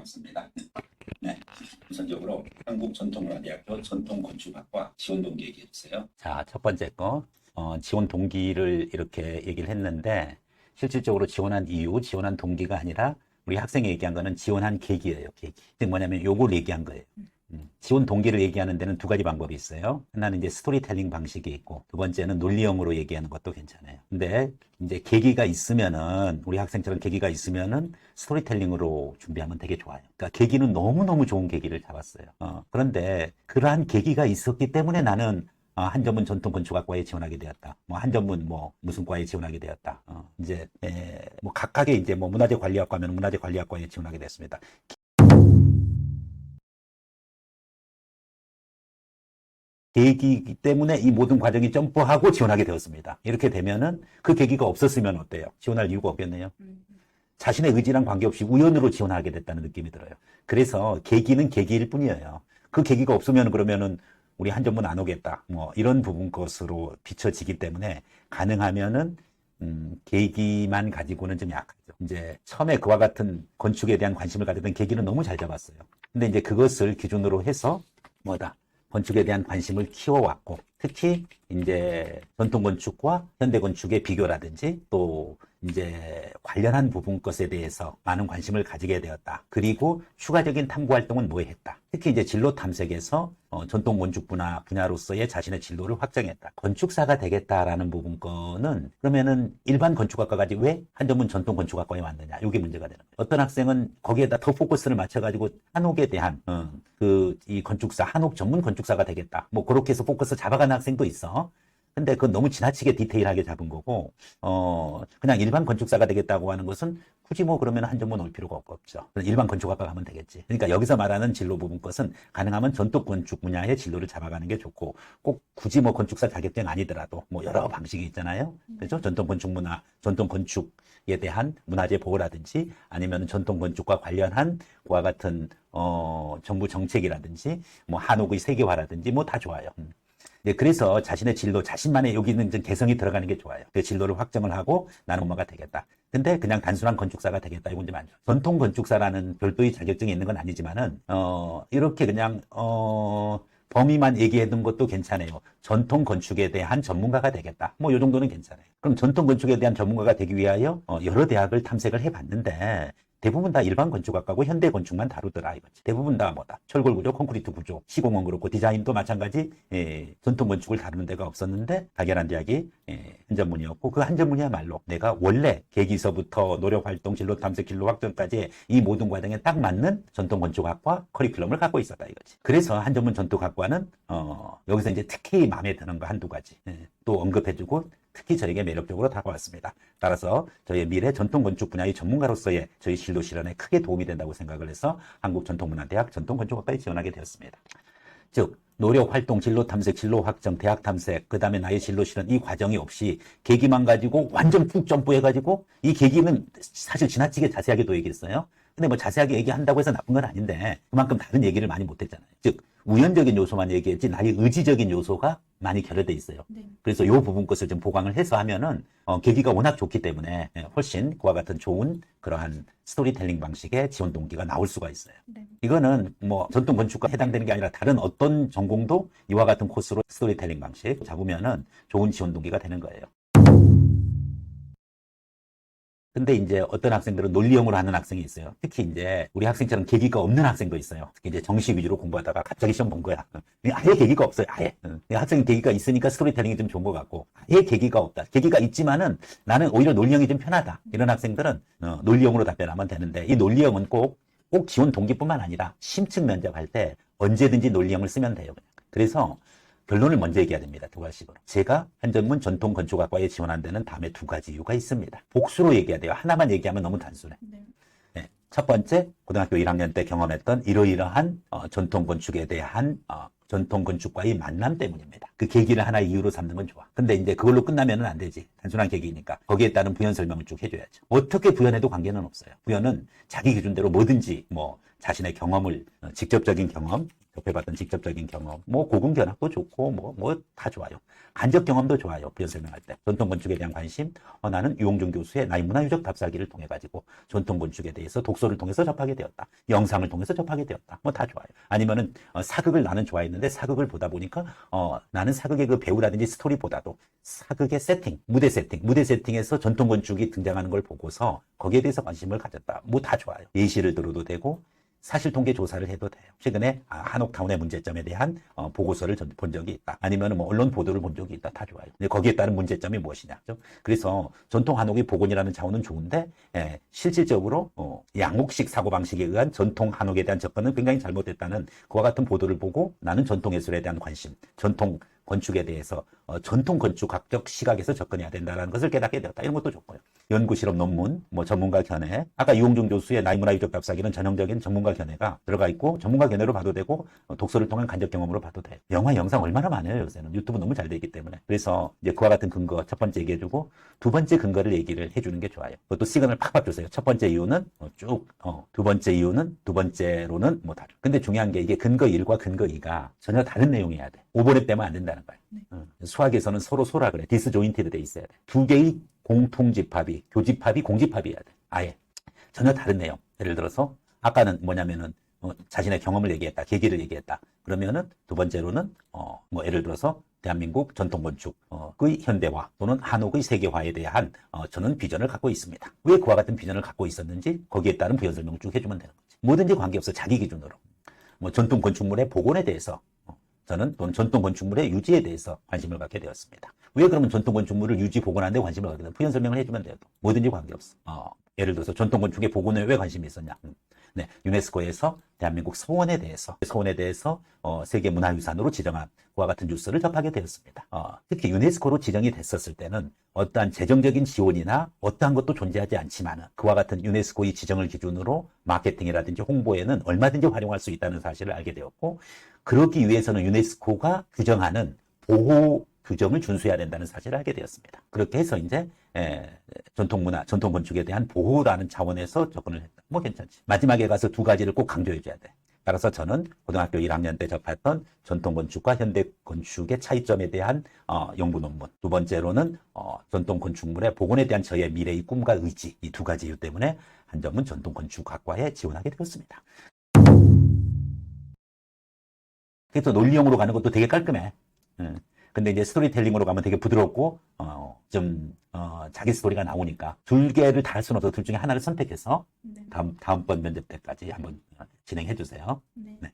반갑습니다. 네, 우선적으로 한국전통문화대학교 전통건축학과 지원 동기 얘기해 주세요. 자, 첫 번째 거, 지원 동기를 이렇게 얘기를 했는데, 실질적으로 지원한 이유, 지원한 동기가 아니라, 우리 학생이 얘기한 거는 지원한 계기예요, 계기. 즉 뭐냐면 요걸 얘기한 거예요. 지원 동기를 얘기하는 데는 두 가지 방법이 있어요. 하나는 이제 스토리텔링 방식이 있고, 두 번째는 논리형으로 얘기하는 것도 괜찮아요. 근데 이제 계기가 있으면은, 우리 학생처럼 계기가 있으면은 스토리텔링으로 준비하면 되게 좋아요. 그러니까 계기는 너무너무 좋은 계기를 잡았어요. 그런데 그러한 계기가 있었기 때문에 나는 한전문 전통건축학과에 지원하게 되었다. 한전문 무슨 과에 지원하게 되었다. 이제 각각의 이제 문화재관리학과면 문화재관리학과에 지원하게 됐습니다. 계기이기 때문에 이 모든 과정이 점프하고 지원하게 되었습니다. 이렇게 되면은 그 계기가 없었으면 어때요? 지원할 이유가 없겠네요. 자신의 의지랑 관계없이 우연으로 지원하게 됐다는 느낌이 들어요. 그래서 계기는 계기일 뿐이에요. 그 계기가 없으면 그러면은 우리 한전문 안 오겠다. 이런 부분 것으로 비춰지기 때문에 가능하면은 계기만 가지고는 좀 약하죠. 이제 처음에 그와 같은 건축에 대한 관심을 가졌던 계기는 너무 잘 잡았어요. 근데 이제 그것을 기준으로 해서 건축에 대한 관심을 키워왔고, 특히 이제 전통 건축과 현대 건축의 비교라든지 또 이제 관련한 부분 것에 대해서 많은 관심을 가지게 되었다. 그리고 추가적인 탐구 활동은 뭐 했다. 특히 이제 진로 탐색에서 전통 건축 분야로서의 자신의 진로를 확정했다. 건축사가 되겠다라는 부분 거는 그러면은 일반 건축학과 가지 왜 한전문 전통 건축학과에 왔느냐? 이게 문제가 되는 거예요. 어떤 학생은 거기에다 더 포커스를 맞춰가지고 한옥에 대한 이 건축사, 한옥 전문 건축사가 되겠다. 그렇게 해서 포커스 잡아가는 학생도 있어. 근데 그건 너무 지나치게 디테일하게 잡은 거고, 그냥 일반 건축사가 되겠다고 하는 것은 굳이 그러면 한전문 올 필요가 없죠. 일반 건축학과 가면 되겠지. 그러니까 여기서 말하는 진로 부분 것은 가능하면 전통 건축 분야의 진로를 잡아가는 게 좋고, 꼭 굳이 건축사 자격증 아니더라도 여러 방식이 있잖아요. 그렇죠? 전통 건축 문화, 전통 건축에 대한 문화재 보호라든지 아니면 전통 건축과 관련한 그와 같은 정부 정책이라든지 한옥의 세계화라든지 다 좋아요. 그래서 자신의 진로, 자신만의 여기는 좀 개성이 들어가는 게 좋아요. 그 진로를 확정을 하고 나는 뭐가 되겠다. 근데 그냥 단순한 건축사가 되겠다. 이건 좀 안 좋아요. 전통 건축사라는 별도의 자격증이 있는 건 아니지만은, 이렇게 그냥, 범위만 얘기해둔 것도 괜찮아요. 전통 건축에 대한 전문가가 되겠다. 요 정도는 괜찮아요. 그럼 전통 건축에 대한 전문가가 되기 위하여 여러 대학을 탐색을 해봤는데, 대부분 다 일반 건축학과고 현대 건축만 다루더라 이거지. 대부분 다 철골 구조, 콘크리트 구조, 시공은 그렇고 디자인도 마찬가지 전통 건축을 다루는 데가 없었는데 가결한 대학이 한전문이었고, 그 한전문이야말로 내가 원래 계기서부터 노력 활동, 진로 탐색, 진로 확정까지 이 모든 과정에 딱 맞는 전통 건축학과 커리큘럼을 갖고 있었다 이거지. 그래서 한전문 전통학과는 여기서 이제 특히 마음에 드는 거 한두 가지 또 언급해주고 특히 저에게 매력적으로 다가왔습니다. 따라서 저희의 미래 전통건축 분야의 전문가로서의 저희 진로 실현에 크게 도움이 된다고 생각을 해서 한국전통문화대학 전통건축학과에 지원하게 되었습니다. 즉 노력, 활동, 진로 탐색, 진로 확정, 대학 탐색, 그 다음에 나의 진로 실현 이 과정이 없이 계기만 가지고 완전 푹 점프해가지고 이 계기는 사실 지나치게 자세하게도 얘기했어요. 근데 자세하게 얘기한다고 해서 나쁜 건 아닌데 그만큼 다른 얘기를 많이 못했잖아요. 즉 우연적인 요소만 얘기했지 나의 의지적인 요소가 많이 결여돼 있어요. 네. 그래서 이 부분 것을 좀 보강을 해서 하면은 계기가 워낙 좋기 때문에 훨씬 그와 같은 좋은 그러한 스토리텔링 방식의 지원 동기가 나올 수가 있어요. 네. 이거는 전통 건축과 해당되는 게 아니라 다른 어떤 전공도 이와 같은 코스로 스토리텔링 방식 잡으면은 좋은 지원 동기가 되는 거예요. 근데 이제 어떤 학생들은 논리형으로 하는 학생이 있어요. 특히 이제 우리 학생처럼 계기가 없는 학생도 있어요. 특히 이제 정시 위주로 공부하다가 갑자기 시험 본 거야. 아예 계기가 없어요. 아예. 학생이 계기가 있으니까 스토리텔링이 좀 좋은 것 같고 아예 계기가 없다. 계기가 있지만은 나는 오히려 논리형이 좀 편하다. 이런 학생들은 논리형으로 답변하면 되는데 이 논리형은 꼭 지원 동기뿐만 아니라 심층 면접할 때 언제든지 논리형을 쓰면 돼요. 그래서 결론을 먼저 얘기해야 됩니다. 두 가지식으로. 제가 한전문 전통건축학과에 지원한 데는 다음에 두 가지 이유가 있습니다. 복수로 얘기해야 돼요. 하나만 얘기하면 너무 단순해. 네. 첫 번째, 고등학교 1학년 때 경험했던 이러이러한 전통건축에 대한 전통건축과의 만남 때문입니다. 그 계기를 하나의 이유로 삼는 건 좋아. 근데 이제 그걸로 끝나면 안 되지. 단순한 계기니까. 거기에 따른 부연 설명을 쭉 해줘야죠. 어떻게 부연해도 관계는 없어요. 부연은 자기 기준대로 뭐든지 자신의 경험을 직접적인 경험, 접해봤던 직접적인 경험, 뭐 고금 견학도 좋고 뭐 다 좋아요. 간접 경험도 좋아요. 부연 설명할 때 전통 건축에 대한 관심, 나는 유홍준 교수의 나의 문화유적 답사기를 통해 가지고 전통 건축에 대해서 독서를 통해서 접하게 되었다. 영상을 통해서 접하게 되었다. 뭐 다 좋아요. 아니면은 사극을 나는 좋아했는데 사극을 보다 보니까 나는 사극의 그 배우라든지 스토리보다도 사극의 세팅, 무대 세팅에서 전통 건축이 등장하는 걸 보고서 거기에 대해서 관심을 가졌다. 뭐 다 좋아요. 예시를 들어도 되고 사실 통계 조사를 해도 돼요. 최근에 한옥타운의 문제점에 대한 보고서를 본 적이 있다. 아니면 뭐 언론 보도를 본 적이 있다. 다 좋아요. 근데 거기에 따른 문제점이 무엇이냐. 그래서 전통 한옥의 복원이라는 차원은 좋은데 실질적으로 양옥식 사고방식에 의한 전통 한옥에 대한 접근은 굉장히 잘못됐다는 그와 같은 보도를 보고 나는 전통 예술에 대한 관심, 전통 건축에 대해서 전통 건축학적 시각에서 접근해야 된다는 것을 깨닫게 되었다. 이런 것도 좋고요. 연구 실험 논문, 뭐 전문가 견해. 아까 유홍준 교수의 나의 문화유적 답사기는 전형적인 전문가 견해가 들어가 있고 전문가 견해로 봐도 되고 독서를 통한 간접 경험으로 봐도 돼요. 영화, 영상 얼마나 많아요, 요새는. 유튜브 너무 잘 되기 때문에. 그래서 이제 그와 같은 근거 첫 번째 얘기해주고 두 번째 근거를 얘기를 해주는 게 좋아요. 그것도 시간을 팍팍 주세요. 첫 번째 이유는 두 번째 이유는 두 번째로는 뭐 다르. 근데 중요한 게 이게 근거 1과 근거 2가 전혀 다른 내용이어야 돼. 오버랩 되면 안 된다는 거예요. 네. 수학에서는 서로 소라 그래. 디스조인티드 돼 있어야 돼. 두 개의 공통집합이, 교집합이, 공집합이어야 돼. 아예. 전혀 다른 내용. 예를 들어서 아까는 뭐냐면은 자신의 경험을 얘기했다. 계기를 얘기했다. 그러면은 두 번째로는 뭐 예를 들어서 대한민국 전통건축의 현대화 또는 한옥의 세계화에 대한 저는 비전을 갖고 있습니다. 왜 그와 같은 비전을 갖고 있었는지 거기에 따른 부연 설명을 쭉 해주면 되는 거지. 뭐든지 관계없어. 자기 기준으로. 뭐 전통 건축물의 복원에 대해서 저는 또는 전통 건축물의 유지에 대해서 관심을 갖게 되었습니다. 왜 그러면 전통 건축물을 유지 복원하는 데 관심을 갖게 되나? 부연 설명을 해주면 돼요. 뭐든지 관계없어. 예를 들어서 전통 건축의 복원에 왜 관심이 있었냐? 네, 유네스코에서 대한민국 서원에 대해서 세계 문화유산으로 지정한 그와 같은 뉴스를 접하게 되었습니다. 특히 유네스코로 지정이 됐었을 때는 어떠한 재정적인 지원이나 어떠한 것도 존재하지 않지만 그와 같은 유네스코의 지정을 기준으로 마케팅이라든지 홍보에는 얼마든지 활용할 수 있다는 사실을 알게 되었고 그러기 위해서는 유네스코가 규정하는 보호 규정을 준수해야 된다는 사실을 알게 되었습니다. 그렇게 해서 이제 전통문화, 전통건축에 대한 보호라는 차원에서 접근을 했다. 뭐 괜찮지. 마지막에 가서 두 가지를 꼭 강조해 줘야 돼. 따라서 저는 고등학교 1학년 때 접했던 전통건축과 현대건축의 차이점에 대한 연구 논문. 두 번째로는 전통건축물의 복원에 대한 저의 미래의 꿈과 의지. 이 두 가지 이유 때문에 한전문 전통건축학과에 지원하게 되었습니다. 그래서 논리형으로 가는 것도 되게 깔끔해. 근데 이제 스토리텔링으로 가면 되게 부드럽고 자기 스토리가 나오니까 둘 개를 다 할 수는 없어서 둘 중에 하나를 선택해서 네. 다음번 면접 때까지 한번 진행해 주세요. 네. 네.